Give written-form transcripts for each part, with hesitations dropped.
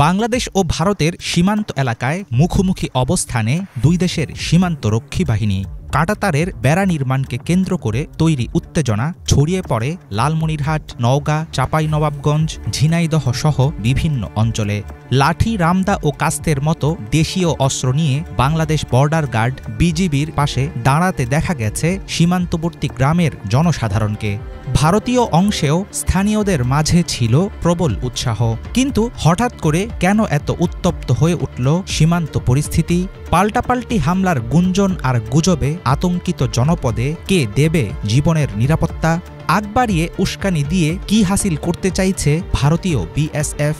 বাংলাদেশ ও ভারতের সীমান্ত এলাকায় মুখোমুখি অবস্থানে দুই দেশের সীমান্তরক্ষী বাহিনী। কাঁটাতারের বেড়া নির্মাণকে কেন্দ্র করে তৈরি উত্তেজনা ছড়িয়ে পড়ে লালমনিরহাট, নওগাঁ, চাঁপাইনবাবগঞ্জ, ঝিনাইদহ সহ বিভিন্ন অঞ্চলে। লাঠি, রামদা ও কাস্তের মতো দেশীয় অস্ত্র নিয়ে বাংলাদেশ বর্ডার গার্ড বিজিবির পাশে দাঁড়াতে দেখা গেছে সীমান্তবর্তী গ্রামের জনসাধারণকে। ভারতীয় অংশেও স্থানীয়দের মাঝে ছিল প্রবল উৎসাহ। কিন্তু হঠাৎ করে কেন এত উত্তপ্ত হয়ে উঠল সীমান্ত পরিস্থিতি? পাল্টাপাল্টি হামলার গুঞ্জন আর গুজবে আতঙ্কিত জনপদে কে দেবে জীবনের নিরাপত্তা? আগ বাড়িয়ে উস্কানি দিয়ে কি হাসিল করতে চাইছে ভারতীয় বিএসএফ?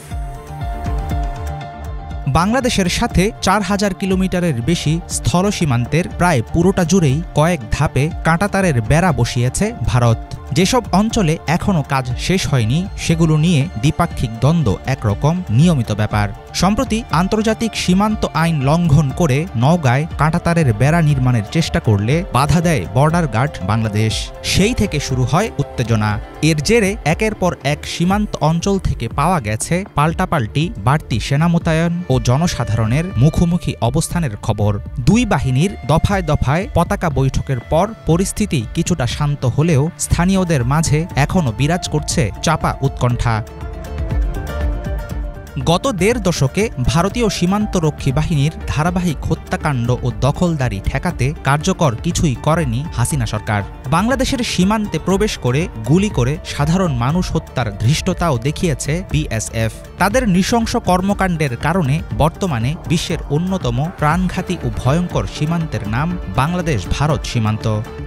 বাংলাদেশের সাথে ৪,০০০ কিলোমিটারের বেশি স্থল সীমান্তের প্রায় পুরোটা জুড়েই কয়েক ধাপে কাঁটাতারের বেড়া বসিয়েছে ভারত। যেসব অঞ্চলে এখনও কাজ শেষ হয়নি সেগুলো নিয়ে দ্বিপাক্ষিক দ্বন্দ্ব একরকম নিয়মিত ব্যাপার। সম্প্রতি আন্তর্জাতিক সীমান্ত আইন লঙ্ঘন করে নওগাঁয় কাঁটাতারের বেড়া নির্মাণের চেষ্টা করলে বাধা দেয় বর্ডার গার্ড বাংলাদেশ। সেই থেকে শুরু হয় উত্তেজনা। এর জেরে একের পর এক সীমান্ত অঞ্চল থেকে পাওয়া গেছে পাল্টাপাল্টি বাড়তি সেনা মোতায়েন ও জনসাধারণের মুখোমুখি অবস্থানের খবর। দুই বাহিনীর দফায় দফায় পতাকা বৈঠকের পর পরিস্থিতি কিছুটা শান্ত হলেও স্থানীয়দের মাঝে এখনও বিরাজ করছে চাপা উৎকণ্ঠা। গত ১.৫ দশকে ভারতীয় সীমান্তরক্ষী বাহিনীর ধারাবাহিক হত্যাকাণ্ড ও দখলদারি ঠেকাতে কার্যকর কিছুই করেনি হাসিনা সরকার। বাংলাদেশের সীমান্তে প্রবেশ করে গুলি করে সাধারণ মানুষ হত্যার ধৃষ্টতাও দেখিয়েছে বিএসএফ। তাদের নৃশংস কর্মকাণ্ডের কারণে বর্তমানে বিশ্বের অন্যতম প্রাণঘাতী ও ভয়ঙ্কর সীমান্তের নাম বাংলাদেশ ভারত সীমান্ত।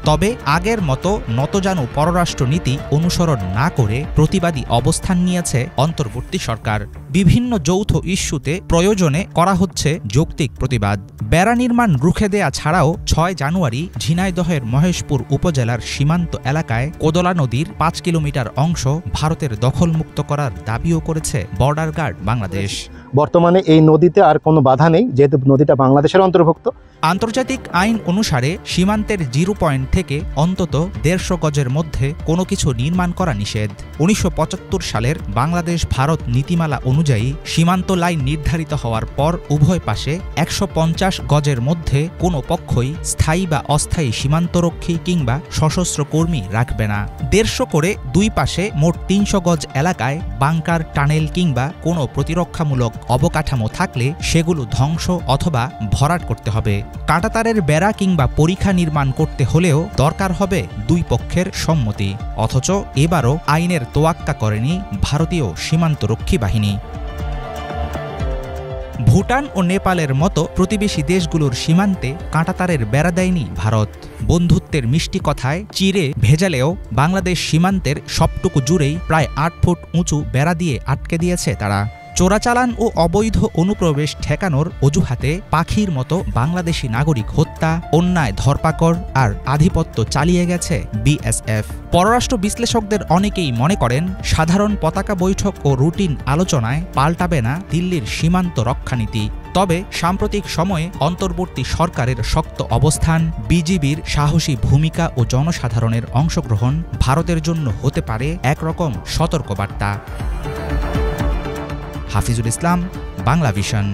তবে আগের মতো নতজানু পররাষ্ট্রনীতি অনুসরণ না করে প্রতিবাদী অবস্থান নিয়েছে অন্তর্বর্তী সরকার। বিভিন্ন যৌথ ইস্যুতে প্রয়োজনে করা হচ্ছে যৌক্তিক প্রতিবাদ। বেড়া নির্মাণ রুখে দেয়া ছাড়াও ৬ জানুয়ারি ঝিনাইদহের মহেশপুর উপজেলার সীমান্ত এলাকায় কোদলা নদীর ৫ কিলোমিটার অংশ ভারতের দখলমুক্ত করার দাবিও করেছে বর্ডার গার্ড বাংলাদেশ। বর্তমানে এই নদীতে আর কোনো বাধা নেই, যেহেতু নদীটা বাংলাদেশের অন্তর্ভুক্ত। আন্তর্জাতিক আইন অনুসারে সীমান্তের 0 পয়েন্ট থেকে অন্তত ১৫০ গজের মধ্যে কোনো কিছু নির্মাণ করা নিষেধ। ১৯৭৫ সালের বাংলাদেশ ভারত নীতিমালা অনুযায়ী সীমান্ত লাইন নির্ধারিত হওয়ার পর উভয় পাশে ১৫০ গজের মধ্যে কোনো পক্ষই স্থায়ী বা অস্থায়ী সীমান্তরক্ষী কিংবা সশস্ত্র কর্মী রাখবে না। ১৫০ করে দুই পাশে মোট ৩০০ গজ এলাকায় বাংকার, টানেল কিংবা কোনো প্রতিরক্ষামূলক অবকাঠামো থাকলে সেগুলো ধ্বংস অথবা ভরাট করতে হবে। কাঁটাতারের বেড়া কিংবা পরিখা নির্মাণ করতে হলেও দরকার হবে দুই পক্ষের সম্মতি। অথচ এবারও আইনের তোয়াক্কা করেনি ভারতীয় সীমান্তরক্ষী বাহিনী। ভুটান ও নেপালের মতো প্রতিবেশী দেশগুলোর সীমান্তে কাঁটাতারের বেড়া দেয়নি ভারত। বন্ধুত্বের মিষ্টি কথায় চিরে ভেজালেও বাংলাদেশ সীমান্তের সবটুকু জুড়েই প্রায় ৮ ফুট উঁচু বেড়া দিয়ে আটকে দিয়েছে তারা। চোরাচালান ও অবৈধ অনুপ্রবেশ ঠেকানোর অজুহাতে পাখির মতো বাংলাদেশি নাগরিক হত্যা, অন্যায় ধরপাকড় আর আধিপত্য চালিয়ে গেছে বিএসএফ। পররাষ্ট্র বিশ্লেষকদের অনেকেই মনে করেন সাধারণ পতাকা বৈঠক ও রুটিন আলোচনায় পাল্টাবে না দিল্লির সীমান্ত রক্ষানীতি। তবে সাম্প্রতিক সময়ে অন্তর্বর্তী সরকারের শক্ত অবস্থান, বিজিবির সাহসী ভূমিকা ও জনসাধারণের অংশগ্রহণ ভারতের জন্য হতে পারে একরকম সতর্কবার্তা। হাফিজুল ইসলাম, বাংলা ভিশন।